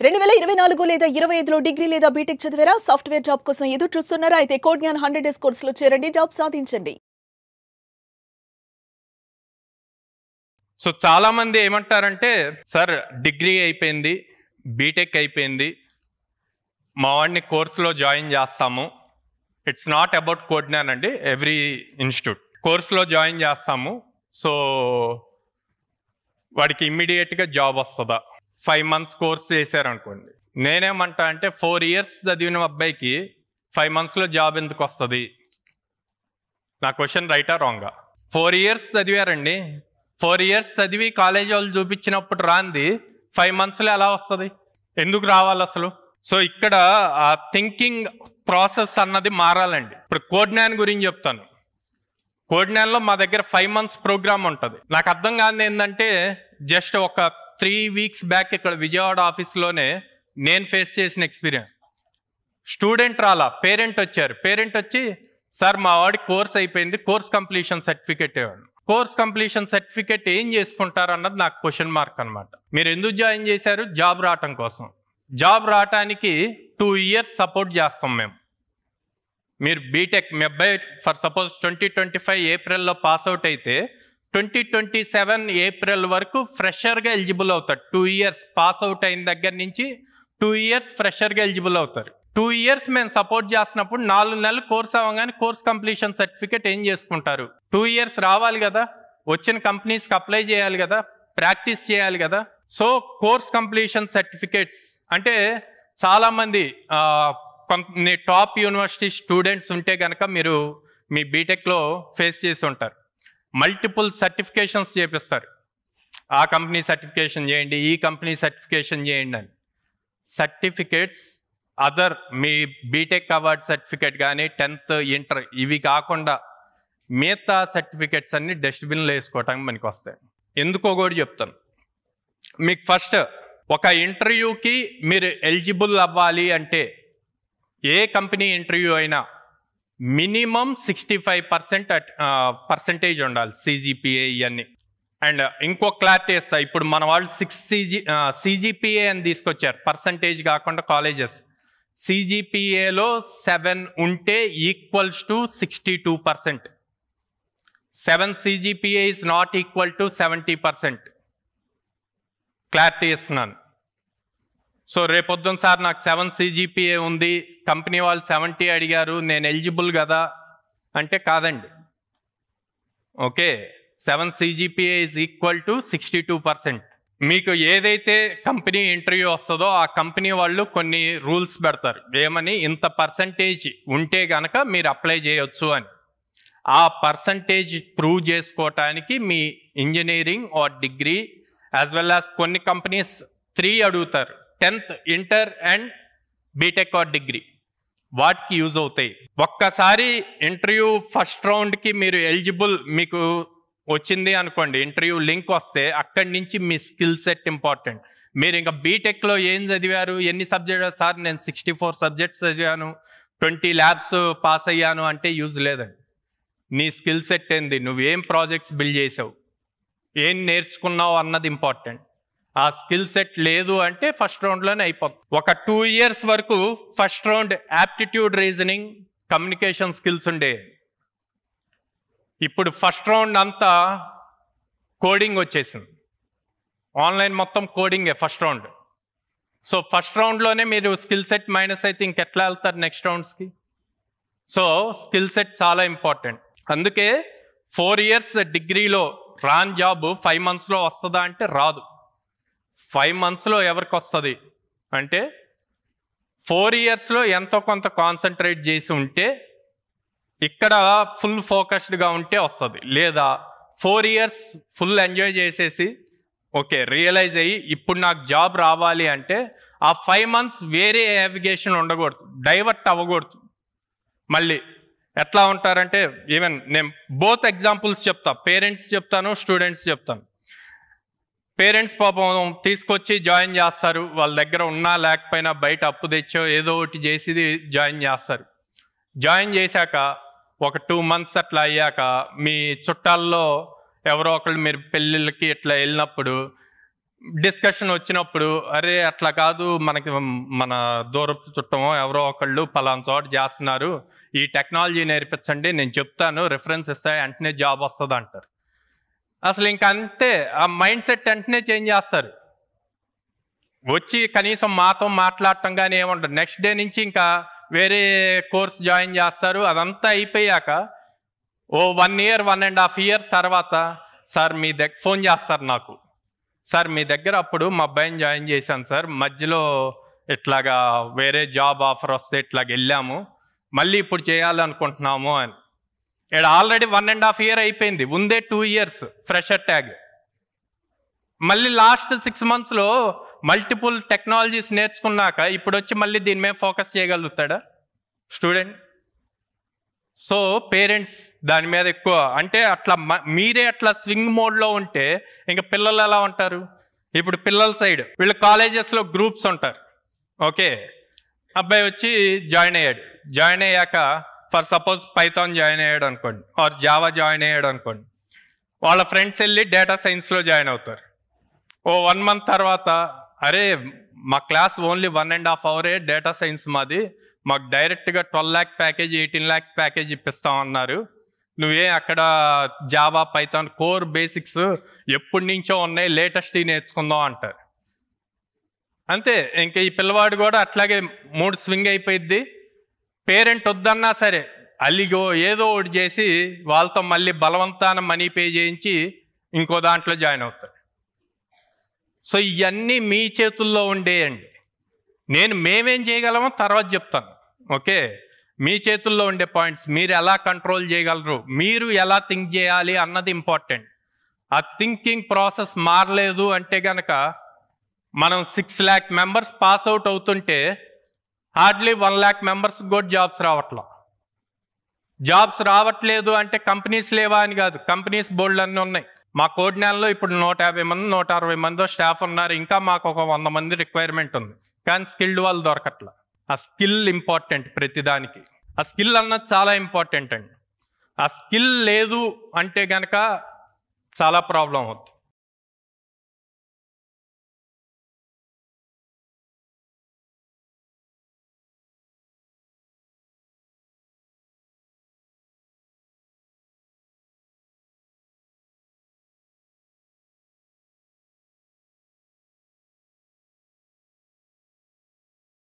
2024 లేదా 25లో డిగ్రీ లేదా బీటెక్ చదివారా? సాఫ్ట్‌వేర్ జాబ్ కోసం ఎదురు చూస్తున్నారా? అయితే కోడ్ జ్ఞాన్ 100 డేస్ కోర్సులో చేరండి, జాబ్ సాధించండి. సో చాలా మంది ఏమంటారంటే సార్ డిగ్రీ అయిపోయింది, బీటెక్ అయిపోయింది, మా వాడిని కోర్సులో జాయిన్ చేస్తాము. It's not about code Gyan అండి, ఎవ్రీ ఇన్స్టిట్యూట్ కోర్సులో జాయిన్ చేస్తాము. సో వాడికి ఇమ్మీడియట్గా జాబ్ వస్తుందా? 5 months కోర్స్ చేశారనుకోండి, నేనేమంటా అంటే 4 years చదివిన అబ్బాయికి 5 monthsలో జాబ్ ఎందుకు వస్తుంది? నా క్వశ్చన్ రైటా రాంగా? 4 years చదివారండి, 4 years చదివి కాలేజ్ వాళ్ళు చూపించినప్పుడు రాంది 5 monthsలో ఎలా వస్తుంది? ఎందుకు రావాలి అసలు? సో ఇక్కడ ఆ థింకింగ్ ప్రాసెస్ అన్నది మారాలండి. ఇప్పుడు కోడ్ జ్ఞాన్ గురించి చెప్తాను. కోడ్ జ్ఞాన్లో మా దగ్గర 5 months ప్రోగ్రామ్ ఉంటుంది. నాకు అర్థం కాదు ఏంటంటే, జస్ట్ ఒక 3 weeks బ్యాక్ ఇక్కడ విజయవాడ ఆఫీస్లోనే నేను ఫేస్ చేసిన ఎక్స్పీరియన్స్. స్టూడెంట్ రాలా, పేరెంట్ వచ్చారు. పేరెంట్ వచ్చి, సార్ మా వాడి కోర్స్ అయిపోయింది, కోర్స్ కంప్లీషన్ సర్టిఫికేట్ ఇవ్వండి. కోర్స్ కంప్లీషన్ సర్టిఫికేట్ ఏం చేసుకుంటారు అన్నది నాకు క్వశ్చన్ మార్క్ అనమాట. మీరు ఎందుకు జాయిన్ చేశారు? జాబ్ రావటం కోసం. జాబ్ రావటానికి 2 years సపోర్ట్ చేస్తాం మేము. మీరు బీటెక్ మీ అబ్బాయి ఫర్ సపోజ్ 2025 ఏప్రిల్లో పాస్అవుట్ అయితే 2027 ఏప్రిల్ వరకు ఫ్రెషర్గా ఎలిజిబుల్ అవుతారు. 2 years పాస్అవుట్ అయిన దగ్గర నుంచి 2 years ఫ్రెషర్గా ఎలిజిబుల్ అవుతారు. 2 years మేము సపోర్ట్ చేస్తున్నప్పుడు 4 నెలలు కోర్స్ అవ్వగానే కోర్స్ కంప్లీషన్ సర్టిఫికేట్ ఏం చేసుకుంటారు? 2 years రావాలి కదా, వచ్చిన కంపెనీస్కి అప్లై చేయాలి కదా, ప్రాక్టీస్ చేయాలి కదా. సో కోర్స్ కంప్లీషన్ సర్టిఫికేట్స్ అంటే చాలామంది కొన్ని టాప్ యూనివర్సిటీ స్టూడెంట్స్ ఉంటే కనుక మీరు మీ బీటెక్లో ఫేస్ చేసి ఉంటారు. మల్టిపుల్ సర్టిఫికేషన్స్ చేపిస్తారు. ఆ కంపెనీ సర్టిఫికేషన్ చేయండి, ఈ కంపెనీ సర్టిఫికేషన్ చేయండి అని. సర్టిఫికేట్స్ అదర్ మీ బీటెక్ అవార్డ్ సర్టిఫికేట్ కానీ 10th ఇంటర్ ఇవి కాకుండా మిగతా సర్టిఫికేట్స్ అన్ని డస్ట్బిన్లో వేసుకోవటానికి మనకి వస్తాయి. ఎందుకో కూడా చెప్తాను మీకు. ఫస్ట్ ఒక ఇంటర్వ్యూకి మీరు ఎలిజిబుల్ అవ్వాలి అంటే, ఏ కంపెనీ ఇంటర్వ్యూ అయినా మినిమం 65% పర్సంటేజ్ ఉండాలి, సిజిపిఏ ఇవన్నీ. అండ్ ఇంకో క్లారిటీ ఇస్తా, ఇప్పుడు మన వాళ్ళు 6 సిజిపిఏ అని తీసుకొచ్చారు, పర్సంటేజ్ కాకుండా కాలేజెస్. సిజిపిఏలో 7 ఉంటే equals to 62%. 7 CGPA is not equal to 70%. Clarity ఇస్తున్నాను. సో రేపొద్దున సార్ నాకు 7 సిజిపిఏ ఉంది, కంపెనీ వాళ్ళు 70 అడిగారు, నేను ఎలిజిబుల్ కదా అంటే కాదండి. Okay, 7 CGPA is equal to 62%. మీకు ఏదైతే కంపెనీ ఇంటర్వ్యూ వస్తుందో ఆ కంపెనీ వాళ్ళు కొన్ని రూల్స్ పెడతారు, ఏమని, ఇంత పర్సంటేజ్ ఉంటే కనుక మీరు అప్లై చేయొచ్చు అని. ఆ పర్సంటేజ్ ప్రూవ్ చేసుకోవటానికి మీ engineering or degree as well as కొన్ని కంపెనీస్ 3 అడుగుతారు, 10th inter and BTech or degree. వాటికి యూజ్ అవుతాయి. ఒక్కసారి ఇంటర్వ్యూ ఫస్ట్ రౌండ్కి మీరు ఎలిజిబుల్ మీకు వచ్చింది అనుకోండి, ఇంటర్వ్యూ లింక్ వస్తే అక్కడి నుంచి మీ స్కిల్ సెట్ ఇంపార్టెంట్. మీరు ఇంకా బీటెక్లో ఏం చదివారు, ఎన్ని సబ్జెక్ట్స్? సార్ నేను 64 సబ్జెక్ట్స్ చదివాను, 20 ల్యాబ్స్ పాస్ అయ్యాను అంటే యూజ్ లేదండి. నీ స్కిల్ సెట్ ఏంది, నువ్వేం ప్రాజెక్ట్స్ బిల్డ్ చేసావు, ఏం నేర్చుకున్నావు అన్నది ఇంపార్టెంట్. ఆ స్కిల్ సెట్ లేదు అంటే ఫస్ట్ రౌండ్లోనే అయిపోతుంది. ఒక 2 years వరకు first round aptitude, reasoning, communication skills ఉండే. ఇప్పుడు ఫస్ట్ రౌండ్ అంతా కోడింగ్ వచ్చేసింది, ఆన్లైన్ మొత్తం కోడింగే ఫస్ట్ రౌండ్. సో ఫస్ట్ రౌండ్లోనే మీరు స్కిల్ సెట్ మైనస్ అయితే ఇంకెట్లా వెళ్తారు నెక్స్ట్ రౌండ్స్కి? సో స్కిల్ సెట్ చాలా ఇంపార్టెంట్. అందుకే 4 years డిగ్రీలో రాన్ జాబ్ 5 monthsలో వస్తుందా అంటే రాదు. 5 monthsలో ఎవరికి వస్తుంది అంటే 4 yearsలో ఎంతో కొంత కాన్సన్ట్రేట్ చేసి ఉంటే, ఇక్కడ ఫుల్ ఫోకస్డ్గా ఉంటే వస్తుంది. లేదా 4 years ఫుల్ ఎంజాయ్ చేసేసి ఓకే రియలైజ్ అయ్యి ఇప్పుడు నాకు జాబ్ రావాలి అంటే ఆ 5 months వేరే నావిగేషన్ ఉండకూడదు, డైవర్ట్ అవ్వకూడదు. మళ్ళీ ఎట్లా ఉంటారంటే, ఈవెన్ నేను బోత్ ఎగ్జాంపుల్స్ చెప్తా, పేరెంట్స్ చెప్తాను, స్టూడెంట్స్ చెప్తాను. పేరెంట్స్ పాపం తీసుకొచ్చి జాయిన్ చేస్తారు, వాళ్ళ దగ్గర ఉన్నా లేకపోయినా బయట అప్పు తెచ్చో ఏదో ఒకటి చేసి జాయిన్ చేస్తారు. జాయిన్ చేశాక ఒక 2 months అట్లా అయ్యాక మీ చుట్టాల్లో ఎవరో ఒకళ్ళు మీరు పెళ్ళిళ్ళకి ఇట్లా వెళ్ళినప్పుడు డిస్కషన్ వచ్చినప్పుడు అరే అట్లా కాదు, మనకి మన దూరపు చుట్టమో ఎవరో ఒకళ్ళు పలానా చోట చేస్తున్నారు, ఈ టెక్నాలజీ నేర్పించండి, నేను చెప్తాను, రిఫరెన్స్ ఇస్తాయి, వెంటనే జాబ్ వస్తుంది అంటారు. అసలు ఇంక అంతే, ఆ మైండ్ సెట్ వెంటనే చేంజ్ చేస్తారు. వచ్చి కనీసం మాతో మాట్లాడటం కానీ ఏముంటుంది. నెక్స్ట్ డే నుంచి ఇంకా వేరే కోర్స్ జాయిన్ చేస్తారు. అదంతా అయిపోయాక ఓ 1 year 1.5 year తర్వాత సార్ మీ దగ్గర ఫోన్ చేస్తారు నాకు, సార్ మీ దగ్గర అప్పుడు మా అబ్బాయిని జాయిన్ చేశాను సార్, మధ్యలో ఇట్లాగా వేరే జాబ్ ఆఫర్ వస్తే ఇట్లాగ వెళ్ళాము, మళ్ళీ ఇప్పుడు చేయాలనుకుంటున్నాము అని. ఇక్కడ ఆల్రెడీ 1.5 year అయిపోయింది, ముందే 2 years ఫ్రెషర్ ట్యాగ్. మళ్ళీ లాస్ట్ 6 monthsలో మల్టిపుల్ టెక్నాలజీస్ నేర్చుకున్నాక ఇప్పుడు వచ్చి మళ్ళీ దీని మీద ఫోకస్ చేయగలుగుతాడా స్టూడెంట్? సో పేరెంట్స్ దాని మీద ఎక్కువ, అంటే అట్లా మీరే అట్లా స్వింగ్ మోడ్లో ఉంటే ఇంకా పిల్లలు ఎలా ఉంటారు? ఇప్పుడు పిల్లల సైడ్ వీళ్ళు కాలేజెస్లో గ్రూప్స్ ఉంటారు. ఓకే, అబ్బాయి వచ్చి జాయిన్ అయ్యాక ఫర్ సపోజ్ పైథాన్ జాయిన్ అయ్యాడు అనుకోండి, ఆర్ జావా జాయిన్ అయ్యాడు అనుకోండి, వాళ్ళ ఫ్రెండ్స్ వెళ్ళి డేటా సైన్స్లో జాయిన్ అవుతారు. ఓ 1 month తర్వాత అరే మా class only 1.5 hour data science మాది, మాకు డైరెక్ట్గా 12 lakh ప్యాకేజ్ 18 lakhs ప్యాకేజ్ ఇప్పిస్తామన్నారు, నువ్వే అక్కడ జావా పైథాన్ కోర్ బేసిక్స్ ఎప్పటి నుంచో ఉన్నాయి, లేటెస్ట్ నేర్చుకుందాం అంటారు. అంతే, ఇంకా ఈ పిల్లవాడు కూడా అట్లాగే మూడు స్వింగ్ అయిపోయిద్ది. పేరెంట్ వద్దన్నా సరే అల్లిగో ఏదో ఒకటి చేసి వాళ్ళతో మళ్ళీ బలవంతాన మనీ పే చేయించి ఇంకో దాంట్లో జాయిన్ అవుతారు. సో ఇవన్నీ మీ చేతుల్లో ఉండేయండి. మేమేం చేయగలమో తర్వాత చెప్తాను. ఓకే, మీ చేతుల్లో ఉండే పాయింట్స్, మీరు ఎలా కంట్రోల్ చేయగలరు, మీరు ఎలా థింక్ చేయాలి అన్నది ఇంపార్టెంట్. ఆ థింకింగ్ ప్రాసెస్ మారలేదు అంటే గనక మనం 6 lakh members పాస్ అవుట్ అవుతుంటే హార్డ్లీ 1 lakh members కూడా జాబ్స్ రావట్లేదు అంటే కంపెనీస్ లేవా అని కాదు, కంపెనీస్ బోల్డ్ అన్నీ ఉన్నాయి. మా కోడ్నాల్లో ఇప్పుడు 150 మంది 160 మంది స్టాఫ్ ఉన్నారు, ఇంకా మాకు ఒక 100 మంది రిక్వైర్మెంట్ ఉంది, కానీ స్కిల్డ్ వాళ్ళు దొరకట్లా. ఆ స్కిల్ ఇంపార్టెంట్ ప్రతిదానికి. ఆ స్కిల్ అన్నది చాలా ఇంపార్టెంట్ అండి. ఆ స్కిల్ లేదు అంటే గనక చాలా ప్రాబ్లం అవుతుంది.